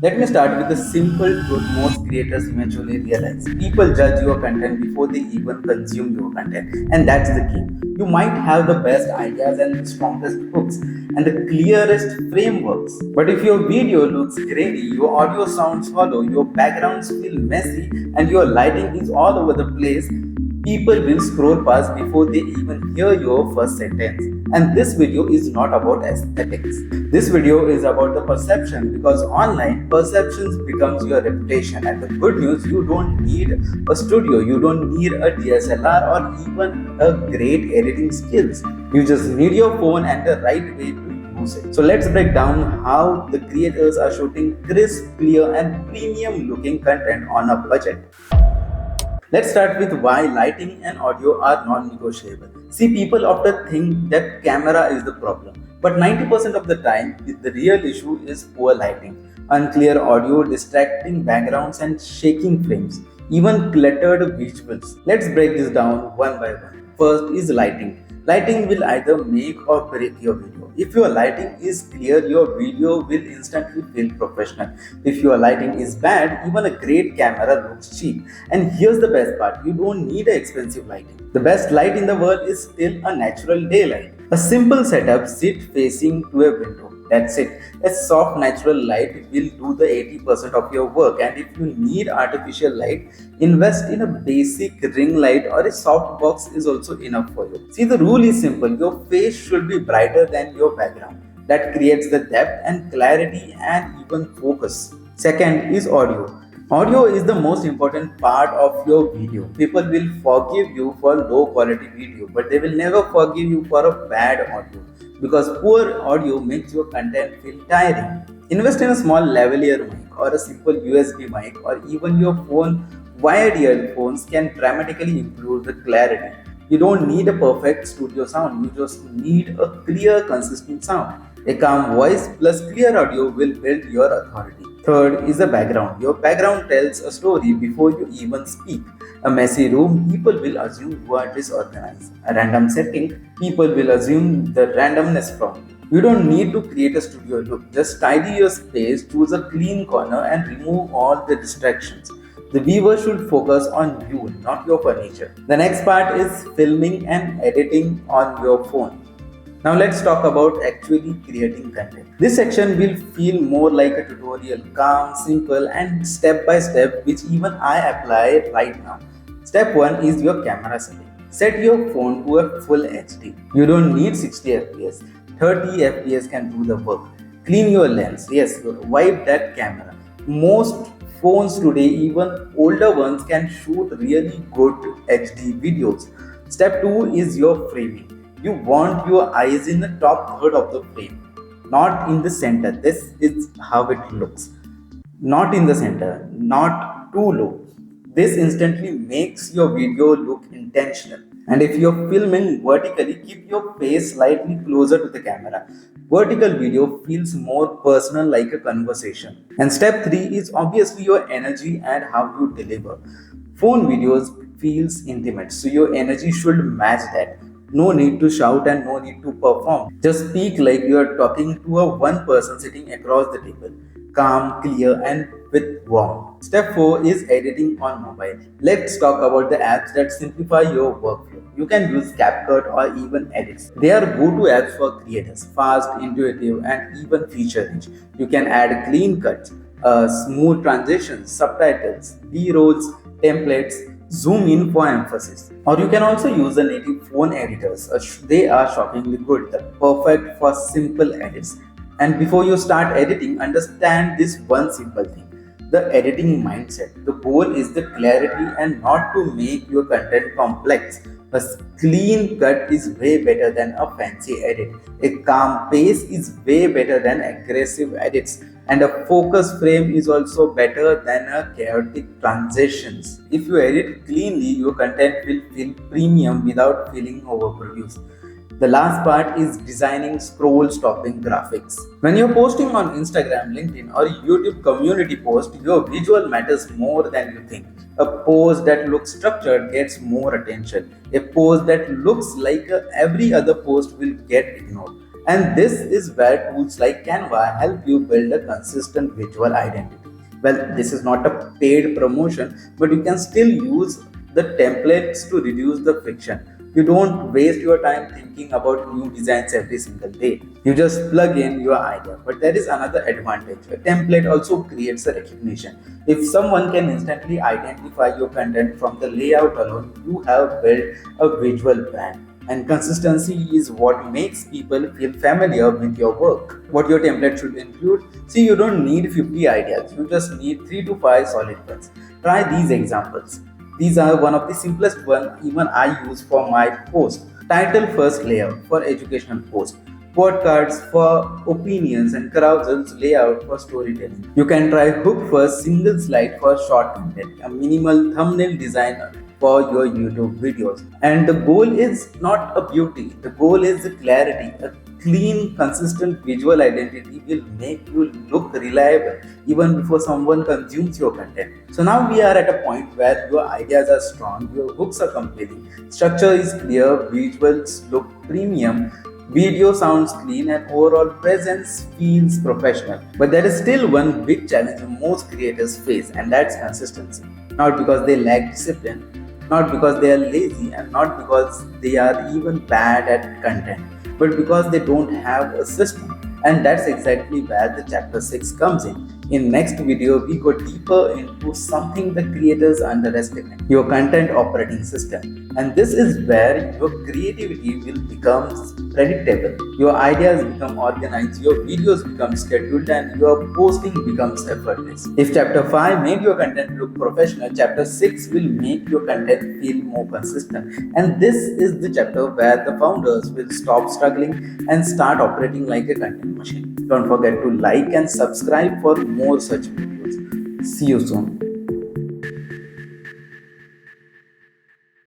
Let me start with the simple truth most creators eventually realize. People judge your content before they even consume your content, and that's the key. You might have the best ideas and the strongest hooks and the clearest frameworks, but if your video looks grainy, your audio sounds hollow, your backgrounds feel messy, and your lighting is all over the place, people will scroll past before they even hear your first sentence. And this video is not about aesthetics. This video is about the perception because online perceptions becomes your reputation. And the good news, you don't need a studio, you don't need a DSLR or even a great editing skills. You just need your phone and the right way to use it. So let's break down how the creators are shooting crisp, clear and premium looking content on a budget. Let's start with why lighting and audio are non-negotiable. See, people often think that camera is the problem, but 90% of the time, the real issue is poor lighting, unclear audio, distracting backgrounds, and shaking frames, even cluttered visuals. Let's break this down one by one. First is lighting. Lighting will either make or break your video. If your lighting is clear, your video will instantly feel professional. If your lighting is bad, even a great camera looks cheap. And here's the best part, you don't need an expensive lighting. The best light in the world is still a natural daylight. A simple setup, sit facing to a window. That's it. A soft natural light will do the 80% of your work. And if you need artificial light, invest in a basic ring light or a soft box is also enough for you. See, the rule is simple. Your face should be brighter than your background. That creates the depth and clarity and even focus. Second is audio. Audio is the most important part of your video. People will forgive you for low quality video, but they will never forgive you for a bad audio because poor audio makes your content feel tiring. Invest in a small lavalier mic or a simple USB mic or even your phone wired earphones can dramatically improve the clarity. You don't need a perfect studio sound, you just need a clear, consistent sound. A calm voice plus clear audio will build your authority. Third is the background. Your background tells a story before you even speak. A messy room, people will assume you are disorganized. A random setting, people will assume the randomness from you. You don't need to create a studio look. Just tidy your space, choose a clean corner, and remove all the distractions. The viewer should focus on you, not your furniture. The next part is filming and editing on your phone. Now let's talk about actually creating content. This section will feel more like a tutorial, calm, simple and step by step which even I apply right now. Step 1 is your camera setting. Set your phone to a full HD. You don't need 60 fps. 30 fps can do the work. Clean your lens. Yes, wipe that camera. Most phones today, even older ones, can shoot really good HD videos. Step 2 is your framing. You want your eyes in the top third of the frame, not in the center. This is how it looks. Not in the center, not too low. This instantly makes your video look intentional. And if you're filming vertically, keep your face slightly closer to the camera. Vertical video feels more personal, like a conversation. And step 3 is obviously your energy and how you deliver. Phone videos feels intimate, so your energy should match that. No need to shout and no need to perform. Just speak like you are talking to a one person sitting across the table. Calm, clear, and with warmth. Step 4 is editing on mobile. Let's talk about the apps that simplify your workflow. You can use CapCut or even Edits. They are go-to apps for creators, fast, intuitive, and even feature-rich. You can add clean cuts, smooth transitions, subtitles, B-rolls, templates, zoom in for emphasis. Or you can also use the native phone editors. They are shockingly good, perfect for simple edits. And before you start editing, understand this one simple thing, the editing mindset. The goal is the clarity and not to make your content complex. A clean cut is way better than a fancy edit. A calm pace is way better than aggressive edits. And a focus frame is also better than a chaotic transitions. If you edit cleanly, your content will feel premium without feeling overproduced. The last part is designing scroll stopping graphics. When you're posting on Instagram, LinkedIn, or YouTube community post, your visual matters more than you think. A post that looks structured gets more attention. A post that looks like every other post will get ignored. And this is where tools like Canva help you build a consistent visual identity. Well, this is not a paid promotion, but you can still use the templates to reduce the friction. You don't waste your time thinking about new designs every single day. You just plug in your idea. But there is another advantage. A template also creates a recognition. If someone can instantly identify your content from the layout alone, you have built a visual brand. And consistency is what makes people feel familiar with your work. What your template should include? See, you don't need 50 ideas, you just need 3 to 5 solid ones. Try these examples. These are one of the simplest ones even I use for my post. Title first layout for educational post. Quote cards for opinions and carousels layout for storytelling. You can try hook first single slide for short content, a minimal thumbnail design for your YouTube videos. And the goal is not a beauty, the goal is the clarity. A clean, consistent visual identity will make you look reliable even before someone consumes your content. So now we are at a point where your ideas are strong, your hooks are compelling, structure is clear, visuals look premium, video sounds clean, and overall presence feels professional. But there is still one big challenge most creators face, and that's consistency. Not because they lack discipline, not because they are lazy, and not because they are even bad at content, but because they don't have a system. And that's exactly where the chapter 6 comes in. In next video, we go deeper into something the creators underestimate, your content operating system. And this is where your creativity will become predictable, your ideas become organized, your videos become scheduled, and your posting becomes effortless. If chapter 5 made your content look professional, chapter 6 will make your content feel more consistent. And this is the chapter where the founders will stop struggling and start operating like a content machine. Don't forget to like and subscribe for more such videos. See you soon.